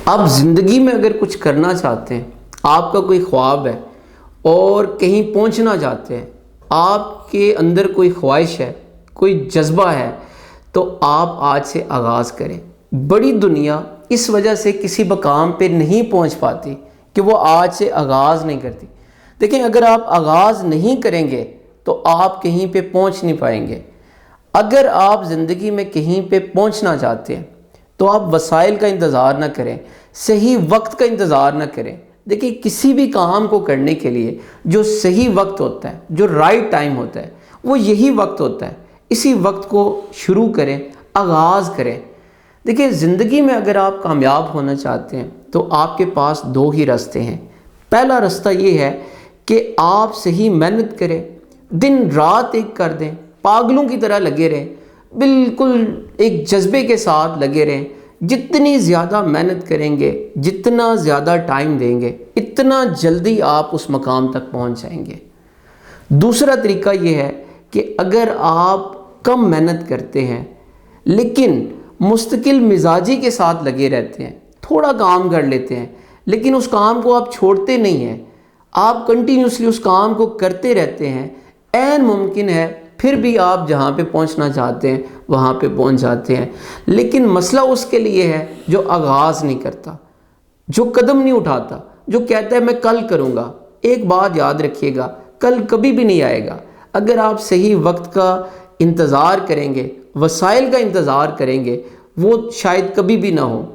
آپ زندگی میں اگر کچھ کرنا چاہتے ہیں، آپ کا کوئی خواب ہے اور کہیں پہنچنا چاہتے ہیں، آپ کے اندر کوئی خواہش ہے، کوئی جذبہ ہے، تو آپ آج سے آغاز کریں۔ بڑی دنیا اس وجہ سے کسی مقام پہ نہیں پہنچ پاتی کہ وہ آج سے آغاز نہیں کرتی۔ دیکھیں، اگر آپ آغاز نہیں کریں گے تو آپ کہیں پہ پہنچ نہیں پائیں گے۔ اگر آپ زندگی میں کہیں پہ پہنچنا چاہتے ہیں تو آپ وسائل کا انتظار نہ کریں، صحیح وقت کا انتظار نہ کریں۔ دیکھیں، کسی بھی کام کو کرنے کے لیے جو صحیح وقت ہوتا ہے، جو رائٹ ٹائم ہوتا ہے، وہ یہی وقت ہوتا ہے۔ اسی وقت کو شروع کریں، آغاز کریں۔ دیکھیں، زندگی میں اگر آپ کامیاب ہونا چاہتے ہیں تو آپ کے پاس دو ہی راستے ہیں۔ پہلا راستہ یہ ہے کہ آپ صحیح محنت کریں، دن رات ایک کر دیں، پاگلوں کی طرح لگے رہیں، بالکل ایک جذبے کے ساتھ لگے رہیں۔ جتنی زیادہ محنت کریں گے، جتنا زیادہ ٹائم دیں گے، اتنا جلدی آپ اس مقام تک پہنچ جائیں گے۔ دوسرا طریقہ یہ ہے کہ اگر آپ کم محنت کرتے ہیں لیکن مستقل مزاجی کے ساتھ لگے رہتے ہیں، تھوڑا کام کر لیتے ہیں لیکن اس کام کو آپ چھوڑتے نہیں ہیں، آپ کنٹینیوسلی اس کام کو کرتے رہتے ہیں، عین ممکن ہے پھر بھی آپ جہاں پہ پہنچنا چاہتے ہیں وہاں پہ پہنچ جاتے ہیں۔ لیکن مسئلہ اس کے لیے ہے جو آغاز نہیں کرتا، جو قدم نہیں اٹھاتا، جو کہتا ہے میں کل کروں گا۔ ایک بات یاد رکھیے گا، کل کبھی بھی نہیں آئے گا۔ اگر آپ صحیح وقت کا انتظار کریں گے، وسائل کا انتظار کریں گے، وہ شاید کبھی بھی نہ ہو۔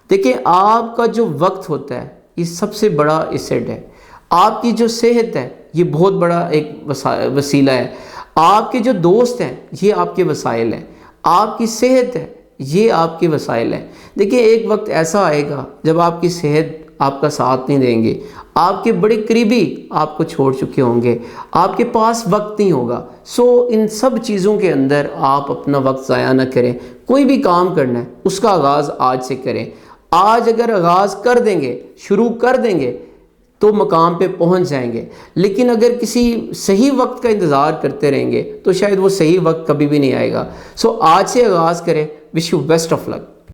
دیکھیں، آپ کا جو وقت ہوتا ہے یہ سب سے بڑا ایسٹ ہے۔ آپ کی جو صحت ہے یہ بہت بڑا ایک وسیلہ ہے۔ آپ کے جو دوست ہیں یہ آپ کے وسائل ہیں۔ آپ کی صحت ہے یہ آپ کے وسائل ہیں۔ دیکھیں، ایک وقت ایسا آئے گا جب آپ کی صحت آپ کا ساتھ نہیں دیں گے، آپ کے بڑے قریبی آپ کو چھوڑ چکے ہوں گے، آپ کے پاس وقت نہیں ہوگا۔ ان سب چیزوں کے اندر آپ اپنا وقت ضائع نہ کریں۔ کوئی بھی کام کرنا ہے اس کا آغاز آج سے کریں۔ آج اگر آغاز کر دیں گے، شروع کر دیں گے تو مقام پہ پہنچ جائیں گے۔ لیکن اگر کسی صحیح وقت کا انتظار کرتے رہیں گے تو شاید وہ صحیح وقت کبھی بھی نہیں آئے گا۔ آج سے آغاز کریں۔ Wish you best of look.